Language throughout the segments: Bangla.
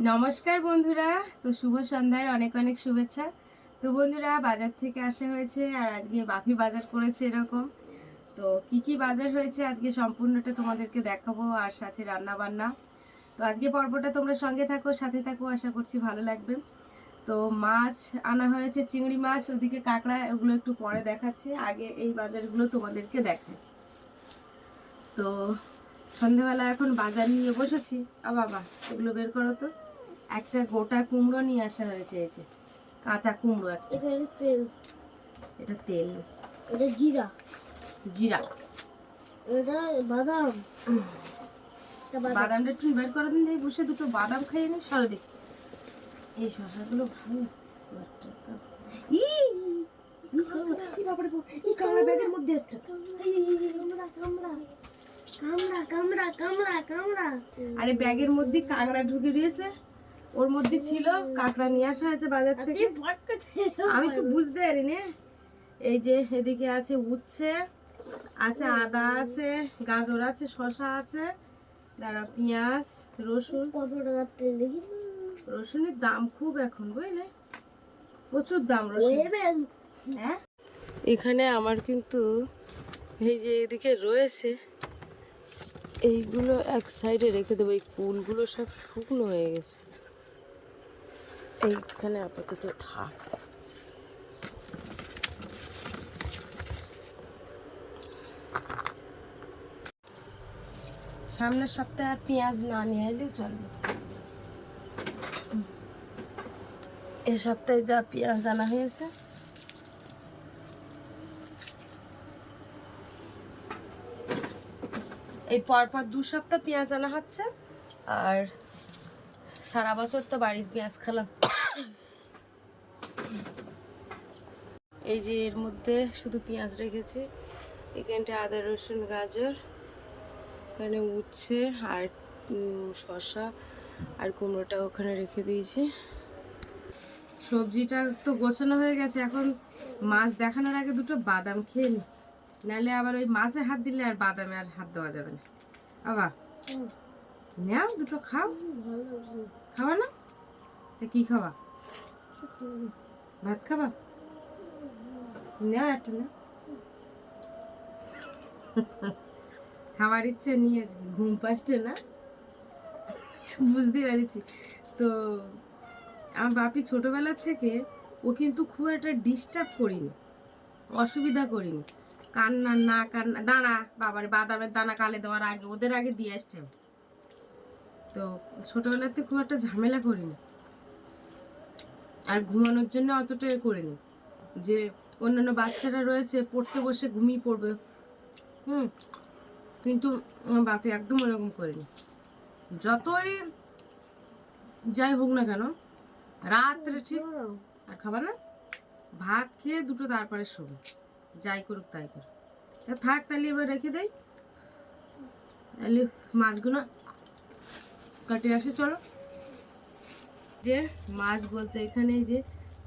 নমস্কার বন্ধুরা। তো শুভ সন্ধ্যার অনেক অনেক শুভেচ্ছা। তো বন্ধুরা, বাজার থেকে আসা হয়েছে আর আজকে বাপি বাজার করেছে এরকম। তো কি কি বাজার হয়েছে আজকে সম্পূর্ণটা তোমাদেরকে দেখাবো, আর সাথে রান্না বান্না। তো আজকে পর্বটা তোমরা সঙ্গে থাকো, সাথে থাকো, আশা করছি ভালো লাগবে। তো মাছ আনা হয়েছে, চিংড়ি মাছ, ওদিকে কাঁকড়া, ওগুলো একটু পরে দেখাচ্ছি। আগে এই বাজারগুলো তোমাদেরকে দেখাই। তো সন্ধ্যেবেলা এখন বাজার নিয়ে বসেছি। বাবা, এগুলো বের করো তো। একটা গোটা কুমড়ো নিয়ে আসা হয়েছে, এই যে কাঁচা কুমড়ো একটা। তেল, এটা তেল, এটা জিরা, জিরা, এটা বাদাম। বাদামটা একটু বের করে দিন, এই বসে দুটো বাদাম খাইয়ে নি সরে দিক। এই শসাগুলো ভালো। ব্যাগের মধ্যে একটা আরে ব্যাগের মধ্যে কাঁকড়া ঢুকে দিয়েছে, ওর মধ্যে ছিল কাঁকড়া নিয়ে আসা হয়েছে বাজার থেকে। আমি তো বুঝতে পারিনি। এই যে এদিকে আছে উচ্ছে আছে, আদা আছে, গাজর আছে, শসা আছে, দাঁড়া, পেঁয়াজ, রসুন। কত টাকা তেল দেখি? রসুনের দাম খুব এখন, বুঝলে, প্রচুর দাম রসুন। হ্যাঁ, এখানে আমার কিন্তু এই যে এদিকে রয়েছে, এইগুলো এক সাইডে রেখে দেবো। এই কুলগুলো সব শুকনো হয়ে গেছে, এইখানে আপাতত থাক। সামনের সপ্তাহে আর পেঁয়াজ না নিয়ে এলেও চলবে। এই সপ্তাহে যা পেঁয়াজ আনা হয়েছে, এই পরপর 2 সপ্তাহ পেঁয়াজ আনা হচ্ছে। আর সারা বছর তো বাড়ির পেঁয়াজ খেলাম। এই যে এর মধ্যে শুধু পেঁয়াজ রেখেছি, এখানটা আদা, রসুন, গাজর, এখানে উচ্ছে আর শসা আর কুমড়োটা ওখানে রেখে দিয়েছি। সবজিটা তো গোছানো হয়ে গেছে, এখন মাছ দেখানোর আগে দুটো বাদাম খেয়ে নি, নাহলে আবার ওই মাছে হাত দিলে আর বাদামে আর হাত দেওয়া যাবে না। বাবা, নাও দুটো খাও। খাওয়া না? কি খাওয়া? ভাত খাবা? না, একটা না। খাবার ইচ্ছে নিয়ে ঘুম পাসছে না, বুঝতে পারছি। তো আমার বাপি ছোটবেলা থেকে ও কিন্তু খুব একটা ডিস্টার্ব করিনি, অসুবিধা করিনি। কান্না না কান্না, দাঁড়া বাবার বাদামের দানা কালে দেওয়ার আগে ওদের আগে দিয়ে আসছে। তো ছোটবেলাতে খুব একটা ঝামেলা করিনি, আর ঘুমানোর জন্য অতটা করিনি যে অন্যান্য বাচ্চারা রয়েছে পড়তে বসে ঘুমিয়ে পড়বে। কিন্তু আমার বাপি একদম ওরকম করেনি। যতই যাই হোক না কেন, রাত্রে ঠিক আর খাবার না, ভাত খেয়ে দুটো তারপরে শোবে, যাই করুক তাই করুক। থাক, তাহলে এবার রেখে দেয়, তাহলে মাছগুলো কাটে আসে। চলো, যে মাছ বলতে এখানে যে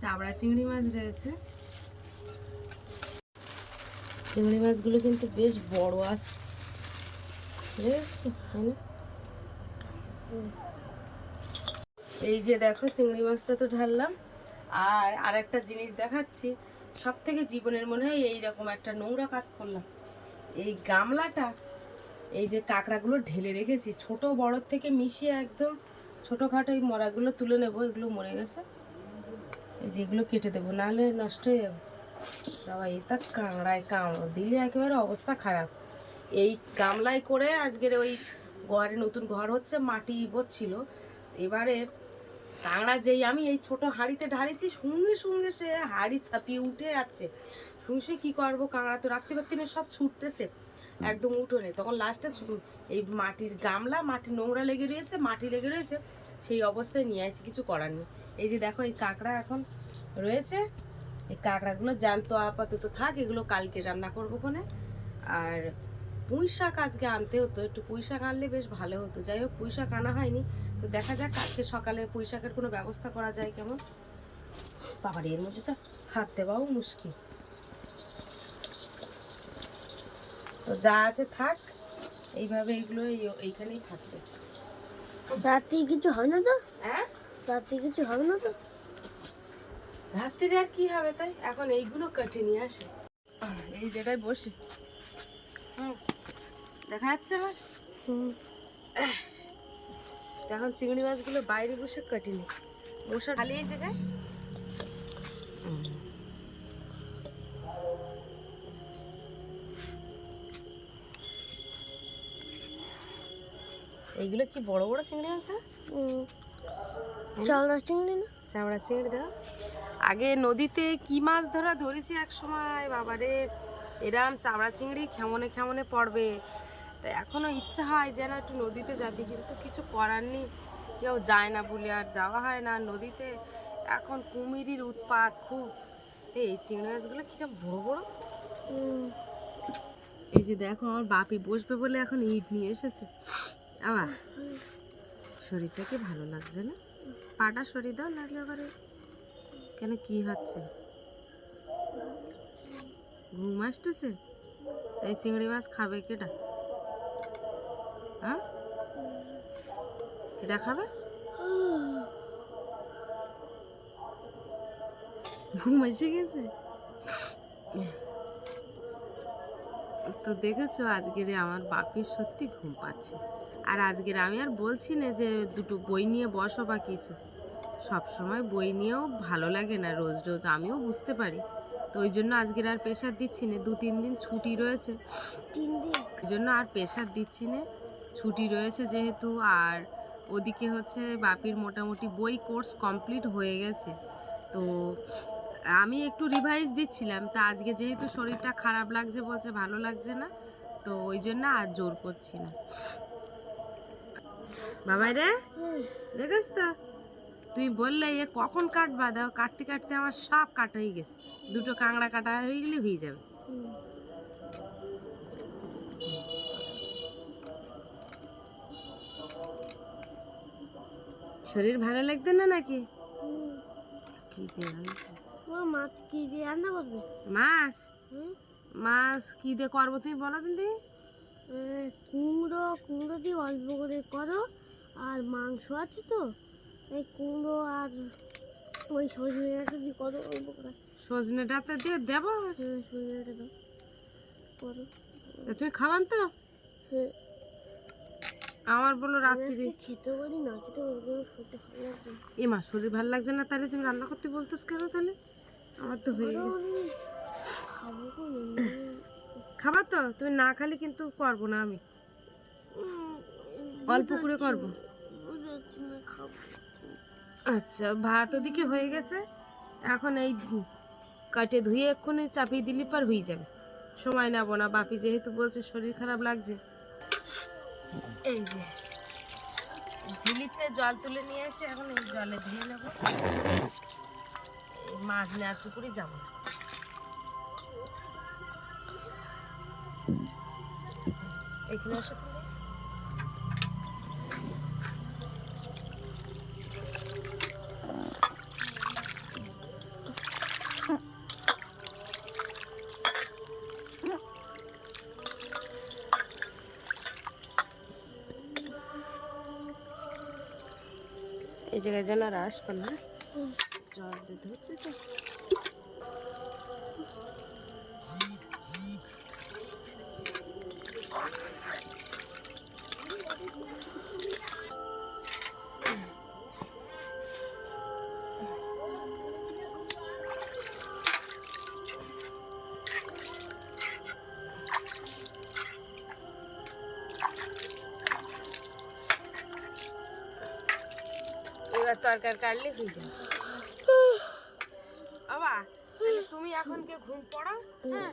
চাবড়া চিংড়ি মাছ রয়েছে, চিংড়ি মাছগুলো কিন্তু বেশ বড় আছে, এই যে দেখো চিংড়ি মাছটা তো ঢাললাম। আর আরেকটা জিনিস দেখাচ্ছি, সব থেকে জীবনের মনে হয় এইরকম একটা নোংরা কাজ করলাম। এই গামলাটা, এই যে কাঁকড়াগুলো ঢেলে রেখেছি, ছোট বড় থেকে মিশিয়ে একদম ছোটোখাটো এই মরাগুলো তুলে নেবো। এগুলো মরে গেছে, এই যেগুলো কেটে দেবো, নাহলে নষ্ট হয়ে যাবে। বাবা, এটা কাঁকড়ায় কামড় দিলে একেবারে অবস্থা খারাপ। এই গামলায় করে আজকের ওই ঘরে, নতুন ঘর হচ্ছে, মাটি ছিল, এবারে কাঁকড়া যেই আমি এই ছোট হাঁড়িতে ঢালিছি, সঙ্গে সঙ্গে সে হাঁড়ি ছাপিয়ে উঠে যাচ্ছে। সঙ্গে কী করবো, কাঁকড়া তো রাখতে পারতে না, সব ছুটতেছে একদম উঠোনে। তখন লাস্টে এই মাটির গামলা, মাটি নোংরা লেগে রয়েছে, মাটি লেগে রয়েছে, সেই অবস্থায় নিয়ে আসছি, কিছু করার নেই। এই যে দেখো এই কাঁকড়া এখন রয়েছে, এই কাঁকড়াগুলো জ্যান্ত আপাতত থাক, এগুলো কালকে রান্না করবো ওখানে। আর পুঁই শাক আজকে আনতে হতো, একটু পুঁই শাক আনলে বেশ ভালো হতো। যাই হোক, পুঁই শাক আনা হয়নি, তো দেখা যাক কালকে সকালে পুঁই শাকের কোনো ব্যবস্থা করা যায় কেমন। বাবার এর মধ্যে তো হাত দেওয়াও মুশকিল। তো যা আছে থাক, এইভাবে এগুলো এইখানেই থাকবে। রাত্রি কিছু হয় না তো? হ্যাঁ, রাত্রি কিছু হবে না তো? রাত্রিরে আর কি হবে তাই, এখন এইগুলো কেটে নিয়ে আসে। এই জায়গায় বসে দেখা যাচ্ছে আমার। এখন চিংড়ি মাছগুলো বাইরে বসে কেটে নি, মশা খালি এই জায়গায়। এইগুলো কি বড় বড় চিংড়ি মাছ? চাওড়া চিংড়ি না? চামড়া চিংড়ি দাও। আগে নদীতে কি মাছ ধরেছি এক সময়, বাবারে এরম চামড়া চিংড়ি খেমনে খেমনে পড়বে। তো এখনো ইচ্ছা হয় যেন একটু নদীতে যাবি, কিন্তু কিছু করার নেই, কেউ যায় না বলে আর যাওয়া হয় না নদীতে। এখন কুমিরের উৎপাত খুব। এই চিংড়ি মাছগুলো কিরম বড় বড়। এই যে দেখো, আমার বাপি বসবে বলে এখন ইট নিয়ে এসেছে। আবার শরীরটা কি ভালো লাগছে না? পাটা শরীর দাও, লাগলে আবার কেন, কি হচ্ছে? ঘুম আসতেছে? এই চিংড়ি মাছ খাবে কেটা? হ্যাঁ, কেটা খাবে? ঘুম এসে গেছে তো। দেখেছো, আজকের আমার বাপির সত্যি ঘুম পাচ্ছে। আর আজকের আমি আর বলছি না যে দুটো বই নিয়ে বসো বা কিছু, সব সময় বই নিয়েও ভালো লাগে না রোজ রোজ, আমিও বুঝতে পারি। তো ওই জন্য আজকের আর প্রেশার দিচ্ছি না, 2-3 দিন ছুটি রয়েছে, 3 দিন ওই জন্য আর প্রেশার দিচ্ছি না, ছুটি রয়েছে যেহেতু। আর ওদিকে হচ্ছে বাপির মোটামুটি বই কোর্স কমপ্লিট হয়ে গেছে, তো আমি একটু রিভাইজ দিচ্ছিলাম। তা আজকে যেহেতু শরীরটা খারাপ লাগছে, বলছে ভালো লাগছে না, তো ওই জন্য আর জোর করছি না। বাবাই রে, দেখিস তো, তুই বললে এ কখন কাটবা, দাও কাটতে কাটতে আমার সব কাটা হয়ে গেছে, দুটো কাঁকড়া কাটা হয়ে গেলে হয়ে যাবে। শরীর ভালো লাগবে না নাকি? কি দিয়ে মাছ কি দিয়ে রান্না করবে? মাছ? মাছ কি দিয়ে করবো তুমি বলো দিদি। কুমড়ো দিয়ে অল্প করে করো, আর মাংস আছে তো, এই কুমড়ো আর ওই সজনে ডাঁটা দিয়ে করো অল্প করে। সজনে ডাঁটা দিয়ে দেবো? সজনে ডাঁটা দাও, করো। তা তুমি খাওয়ান তো? হ্যাঁ, আমার বলো রাত্রি খেতে পারি না, খেতে পারি, শরীরটা ভালো লাগছে না। এ মা, শরীর ভালো লাগছে না, তাহলে তুমি রান্না করতে বলতেছ কেন তাহলে? আমার তো হয়ে গেছে। খাবো তো খাবার তো তুমি না খালে কিন্তু করবো না আমি, অল্প করে করবো। আচ্ছা, ভাত ওদিকে হয়ে গেছে, এখন এই কাটে ধুয়ে এক্ষুনি চাপিয়ে দিলি পার হয়ে যাবে, সময় নেবো না। বাপি যেহেতু বলছে শরীর খারাপ লাগছে, এই যে ঝিলিতে জল তুলে নিয়ে এসে এখন এই জলে ধুয়ে নেবো। মাছ নেওয়ার পুকুরে যাবো না। এখানে আসে তুমি। এই জায়গায় যেন আর আসবে না, জল দিতে হচ্ছে তো। এবার তরকারি কাটলে হয়ে যাবে। বাবা, তাহলে তুমি এখন কে ঘুম পড়ো, হ্যাঁ,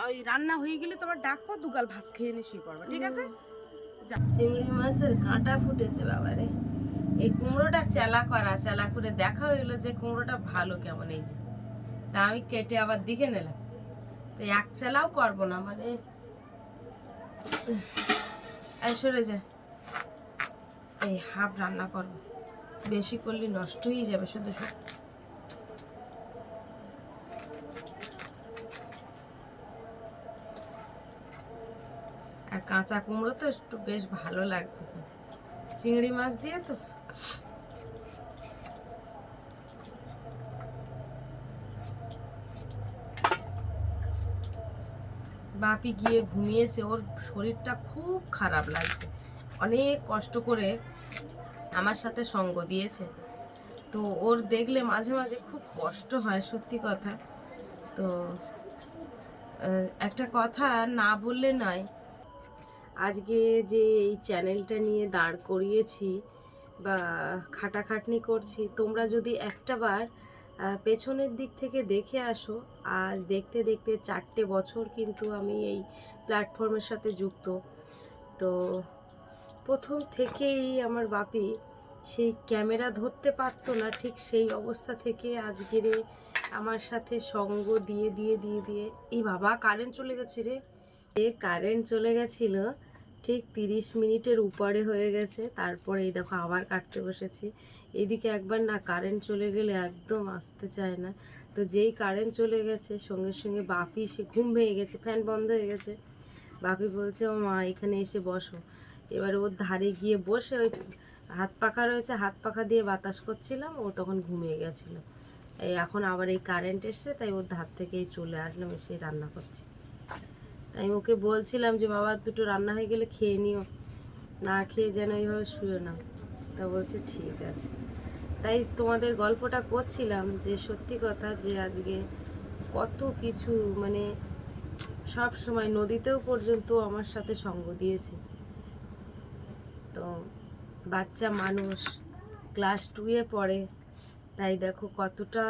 ওই রান্না হয়ে গেলে তোমার ডাকবো, দুগাল ভাত খেয়ে নিয়ে শুয়ে পড়বো, ঠিক আছে? চিংড়ি মাছের কাঁটা ফুটেছে বাবারে। এই কুমড়োটা চেলা করে দেখা হইলো যে কুমড়োটা ভালো কেমন, এই যে তা আমি কেটে আবার দেখে নিলাম, তো এক চেলাও করবো না, মানে সরে যায়, এই হাফ রান্না করবো, বেশি করলে নষ্ট হয়ে যাবে শুধু শুধু। আর কাঁচা কুমড়ো তো একটু বেশ ভালো লাগবে, চিংড়ি মাছ দিয়ে তো বাপি গিয়ে ঘুমিয়েছে, ওর শরীরটা খুব খারাপ লাগছে, অনেক কষ্ট করে আমার সাথে সঙ্গ দিয়েছে। তো ওর দেখলে মাঝে মাঝে খুব কষ্ট হয়, সত্যি কথা। তো একটা কথা না বললে নয়, আজকে যে এই চ্যানেলটা নিয়ে দাঁড় করিয়েছি বা খাটাখাটনি করছি, তোমরা যদি একটাবার পেছনের দিক থেকে দেখে আসো, আজ দেখতে দেখতে 4টে বছর কিন্তু আমি এই প্ল্যাটফর্মের সাথে যুক্ত। তো প্রথম থেকেই আমার বাপি সেই ক্যামেরা ধরতে পারতো না, ঠিক সেই অবস্থা থেকে আজকের আমার সাথে সঙ্গ দিয়ে দিয়ে দিয়ে দিয়ে এই বাবা কারেন্ট চলে গেছে রে, কারেন্ট চলে গেছিল ঠিক 30 মিনিটের উপরে হয়ে গেছে। তারপরে এই দেখো আবার কাটতে বসেছি। এদিকে একবার না কারেন্ট চলে গেলে একদম আসতে চায় না। তো যেই কারেন্ট চলে গেছে সঙ্গে সঙ্গে বাপি সে ঘুম ভেঙে গেছে, ফ্যান বন্ধ হয়ে গেছে। বাপি বলছে, ও মা এখানে এসে বসো। এবার ওর ধারে গিয়ে বসে ওই হাত পাখা রয়েছে, হাত পাখা দিয়ে বাতাস করছিলাম, ও তখন ঘুমিয়ে গেছিলো। এই এখন আবার এই কারেন্ট এসছে, তাই ওর ধার থেকেই চলে আসলাম, এসে রান্না করছি। তাই ওকে বলছিলাম যে বাবা দুটো রান্না হয়ে গেলে খেয়ে নিও, না খেয়ে যেন এইভাবে শুয়ে না। তা বলছে ঠিক আছে। তাই তোমাদের গল্পটা করছিলাম যে সত্যি কথা, যে আজকে কত কিছু মানে সব সময় নদীতেও পর্যন্ত আমার সাথে সঙ্গ দিয়েছে। তো বাচ্চা মানুষ, ক্লাস 2-এ পড়ে, তাই দেখো কতটা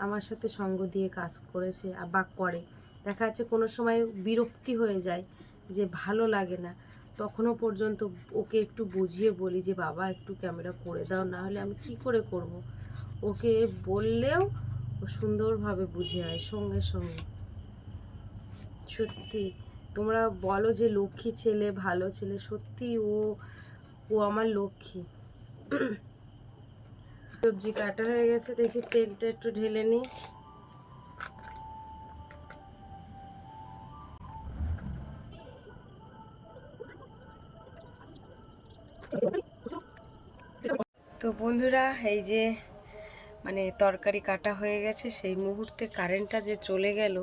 আমার সাথে সঙ্গ দিয়ে কাজ করেছে বা করে। দেখা যাচ্ছে কোনো সময় বিরক্তি হয়ে যায়, যে ভালো লাগে না, তখনও পর্যন্ত ওকে একটু বুঝিয়ে বলি যে বাবা একটু ক্যামেরা করে দাও, না হলে আমি কি করে করব। ওকে বললেও ও সুন্দরভাবে বুঝে হয় সঙ্গে সঙ্গে। সত্যি তোমরা বলো যে লক্ষ্মী ছেলে, ভালো ছেলে, সত্যি ও ও আমার লক্ষ্মী। সবজি কাটা হয়ে গেছে, দেখি তেলটা একটু ঢেলে নিই। তো বন্ধুরা, এই যে মানে তরকারি কাটা হয়ে গেছে, সেই মুহূর্তে কারেন্টটা যে চলে গেল,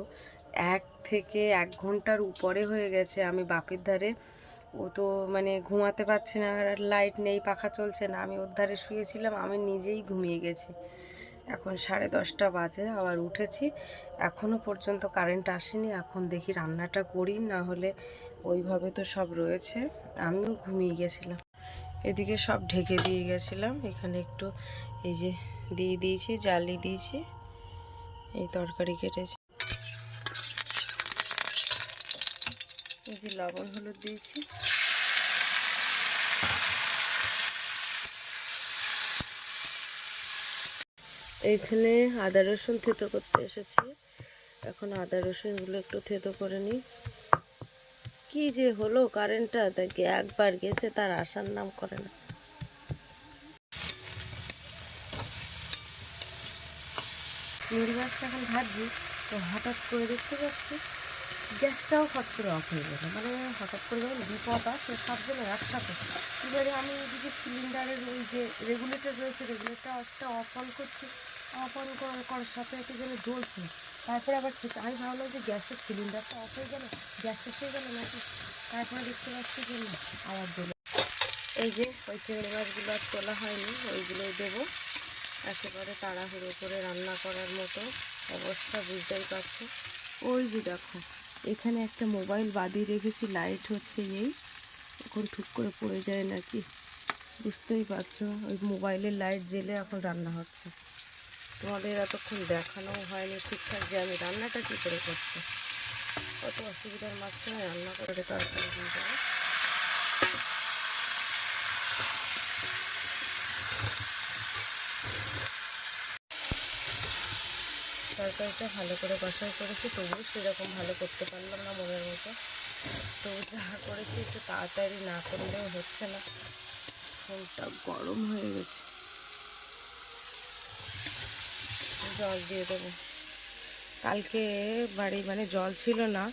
1 থেকে 1 ঘন্টার উপরে হয়ে গেছে আমি বাপের ধারে। ও তো মানে ঘুমাতে পারছে না, লাইট নেই, পাখা চলছে না, আমি ওর ধারে শুয়েছিলাম, আমি নিজেই ঘুমিয়ে গেছি। এখন 10:30 বাজে, আবার উঠেছি, এখনও পর্যন্ত কারেন্ট আসেনি। এখন দেখি রান্নাটা করি, না হলে ওইভাবে তো সব রয়েছে, আমিও ঘুমিয়ে গেছিলাম। এদিকে সব ঢেকে দিয়ে গেছিলাম, এখানে একটু এই যে দিয়ে দিয়েছি, জ্বালিয়ে দিয়েছি, এই তরকারি কেটেছি, এই যে লবণ হলুদ দিয়েছি। এইখানে আদা রসুন থেতো করতে এসেছি, এখন আদা রসুনগুলো একটু থেতো করে নিই। কি যে হলো কারেন্টটা, তাকে একবার গেছে তার আসার নাম করে না। চিংড়ি মাছটা এখন ভাজছি, তো হঠাৎ করে দেখতে পাচ্ছি গ্যাসটাও ফট করে অফ হয়ে গেছে। মানে হঠাৎ করে যখন বিপদ আসে সব যেন একসাথে। এবারে আমি এদিকে সিলিন্ডারের ওই যে রেগুলেটর রয়েছে, রেগুলেটরটা অফ অন করছি, অফ অন করার সাথে সাথে যেন জ্বলছে। তারপরে আবার আমি ভাবলাম যে গ্যাসের সিলিন্ডারটা অফ হয়ে গেল, গ্যাস শেষ হয়ে গেল নাকি। তারপরে দেখতে পাচ্ছি যে আবার জ্বলে। এই যে ওই চিংড়ি মাছগুলো আর তোলা হয়নি, ওইগুলোই দেবো। একেবারে তাড়াহুড়ো করে রান্না করার মতো অবস্থা, বুঝতেই পারছো। ওই যে দেখো এখানে একটা মোবাইল বাঁধিয়ে রেখেছি, লাইট হচ্ছে, এই এখন ঠুক করে পড়ে যায় নাকি, বুঝতেই পারছো। ওই মোবাইলের লাইট জ্বেলে এখন রান্না হচ্ছে। তোমাদের এতক্ষণ দেখানোও হয়নি ঠিকঠাক যে আমি রান্নাটা কী করে করছি। কত অসুবিধার মাঝখানে রান্না করে তরকারি দিয়ে যাবো। তরকারিটা ভালো করে কষাই করেছি, তবুও সেরকম ভালো করতে পারলাম না মনের মতো। তো যা করেছি একটু তাড়াতাড়ি না করলেও হচ্ছে না, ফোনটা গরম হয়ে গেছে। জল দিয়ে দেবো। কালকে বাড়ি মানে জল ছিল না,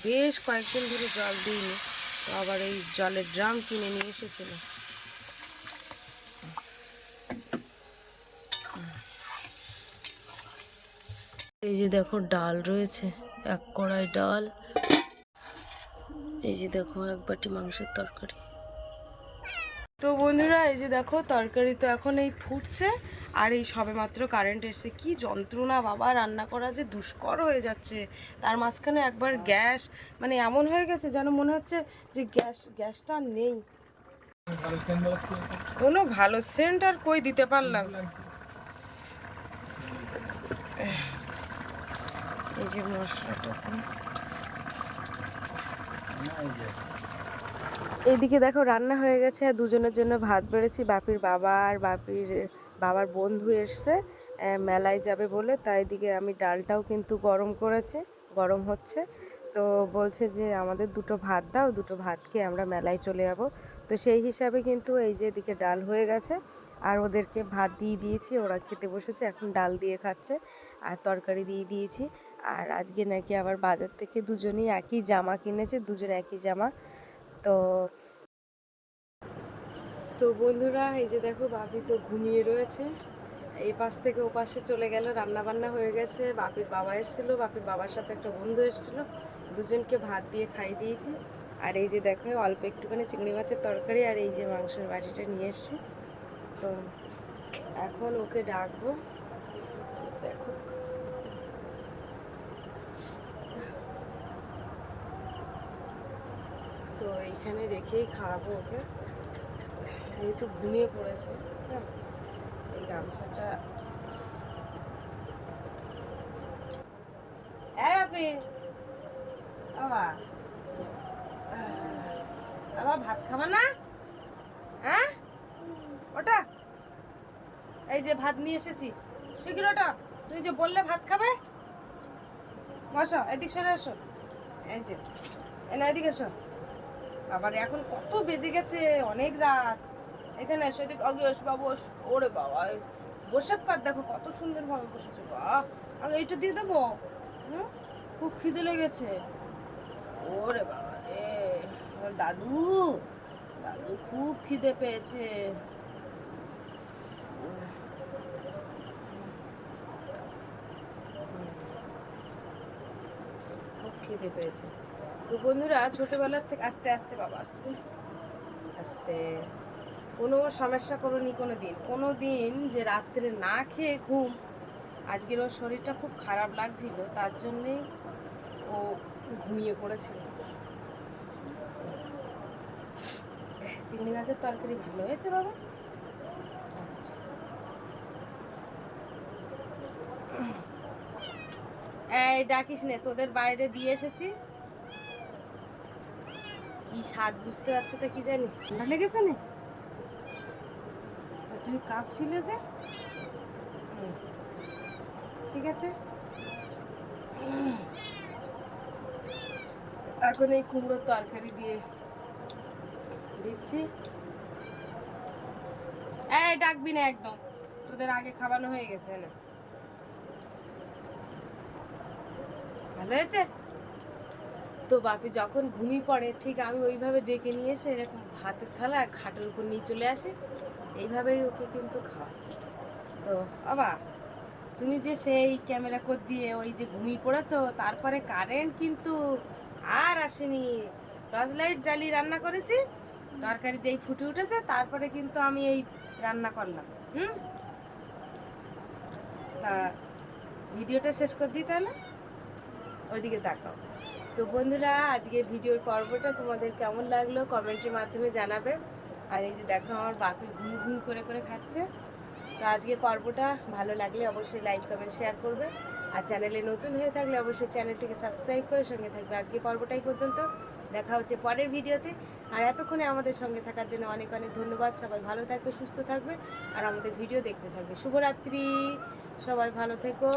বেশ কয়েকদিন ধরে জল দিইনি, তো আবার এই জলের ড্রাম কিনে নিয়ে এসেছিলাম। এই যে দেখো ডাল রয়েছে, এক কড়াই ডাল। এই যে দেখো এক বাটি মাংসের তরকারি। তো বন্ধুরা এই যে দেখো তরকারি তো এখন এই ফুটছে, আর এই সবেমাত্র কারেন্ট এসছে। কি যন্ত্রণা বাবা, রান্না করা যে দুষ্কর হয়ে যাচ্ছে। তার মাঝখানে একবার গ্যাস মানে এমন হয়ে গেছে যেন মনে হচ্ছে যে গ্যাসটা নেই। কোনো ভালো সেন্ট আর কই দিতে পারলাম। এই যে মশলাটা, এইদিকে দেখো রান্না হয়ে গেছে, আর দুজনের জন্য ভাত বেড়েছি। বাপির বাবা আর বাপির বাবার বন্ধু এসছে মেলায় যাবে বলে, তাই এদিকে আমি ডালটাও কিন্তু গরম হচ্ছে। তো বলছে যে আমাদের দুটো ভাত দাও, দুটো ভাত খেয়ে আমরা মেলায় চলে যাব। তো সেই হিসাবে কিন্তু এই যে এদিকে ডাল হয়ে গেছে, আর ওদেরকে ভাত দিয়ে দিয়েছি, ওরা খেতে বসেছে, এখন ডাল দিয়ে খাচ্ছে, আর তরকারি দিয়ে দিয়েছি। আর আজকে নাকি আবার বাজার থেকে দুজনেই একই জামা কিনেছে, দুজনে একই জামা। তো তো বন্ধুরা এই যে দেখো বাপি তো ঘুমিয়ে রয়েছে, এই পাশ থেকে ও পাশে চলে গেল। রান্না বান্না হয়ে গেছে, বাপির বাবা এসেছিলো, বাপির বাবার সাথে একটা বন্ধু এসেছিলো, দুজনকে ভাত দিয়ে খাইয়ে দিয়েছি। আর এই যে দেখো অল্প একটুখানি চিংড়ি মাছের তরকারি, আর এই যে মাংসের বাটিটা নিয়ে এসছি। তো এখন ওকে ডাকবো, দেখো তো এইখানে রেখেই খাওয়াবো ওকে, যেহেতু ঘুমিয়ে পড়েছে। হ্যাঁ, এই গামছাটা আবার ভাত খাবা না? হ্যাঁ ওটা এই যে ভাত নিয়ে এসেছি, শীঘ্র ওটা। তুই যে বললে ভাত খাবে, বসো এদিক সরে এসো। এই যে এনা এদিকে এসো। আবার এখন কত বেজে গেছে, অনেক রাত। এখানে এসো, এদিক আগে এসো বাবু, ওরে বাবা বসে পার দেখো কত সুন্দর ভাবে বসেছো। বাহ, আগে এইটা দিয়ে দেবো। খুব খিদে লেগেছে। ওরে বাবা রে, দাদু দাদু খুব খিদে পেয়েছে। খুব খিদে পেয়েছে। তো বন্ধুরা ছোটবেলার থেকে আস্তে আস্তে বাবা, আস্তে আস্তে, কোনো সমস্যা করোনি কোনো দিন যে রাত্রে না খেয়ে ঘুম। আজকের ওর শরীরটা খুব খারাপ লাগছিল, তার জন্যেই ও ঘুমিয়ে পড়েছিল। চিংড়ি মাছের তরকারি ভালো হয়েছে বাবা। আচ্ছা, এই ডাকিস নে, তোদের বাইরে দিয়ে এসেছি। কি স্বাদ বুঝতে পারছে তো কি জানি, ঠান্ডা লেগেছে না? তুমি কাঁপছিলে যে। ঠিক আছে, এখন এই কুমড়োর তরকারি দিয়ে দিচ্ছি। এই ডাকবি না একদম, তোদের আগে খাওয়ানো হয়ে গেছে না। ভালো হয়েছে তো। বাপি যখন ঘুমিয়ে পড়ে ঠিক আমি ওইভাবে ডেকে নিয়ে এসে এরকম ভাতের থালা ঘাটের উপর নিয়ে চলে আসি, এইভাবেই ওকে কিন্তু খাওয়া। তো বাবা তুমি যে সেই ক্যামেরা কোড দিয়ে ওই যে ঘুমিয়ে পড়েছো, তারপরে কারেন্ট কিন্তু আর আসেনি, টর্চ লাইট জ্বালিয়ে রান্না করেছি, তরকারি যেই ফুটে উঠেছে তারপরে কিন্তু আমি এই রান্না করলাম। তা ভিডিওটা শেষ করে দিই তাহলে, ওইদিকে তাকাও। তো বন্ধুরা আজকে ভিডিওর পর্বটা তোমাদের কেমন লাগলো কমেন্টের মাধ্যমে জানাবে। আর এই যে দেখো আমার বাপি ঘুম করে করে খাচ্ছে। তো আজকে পর্বটা ভালো লাগলে অবশ্যই লাইক কমেন্ট শেয়ার করবে, আর চ্যানেলে নতুন হয়ে থাকলে অবশ্যই চ্যানেলটিকে সাবস্ক্রাইব করে সঙ্গে থাকবে। আজকে পর্বটাই পর্যন্ত, দেখা হচ্ছে পরের ভিডিওতে। আর এতক্ষণে আমাদের সঙ্গে থাকার জন্য অনেক অনেক ধন্যবাদ। সবাই ভালো থাকবে, সুস্থ থাকবে, আর আমাদের ভিডিও দেখতে থাকবে। শুভরাত্রি, সবাই ভালো থেকো।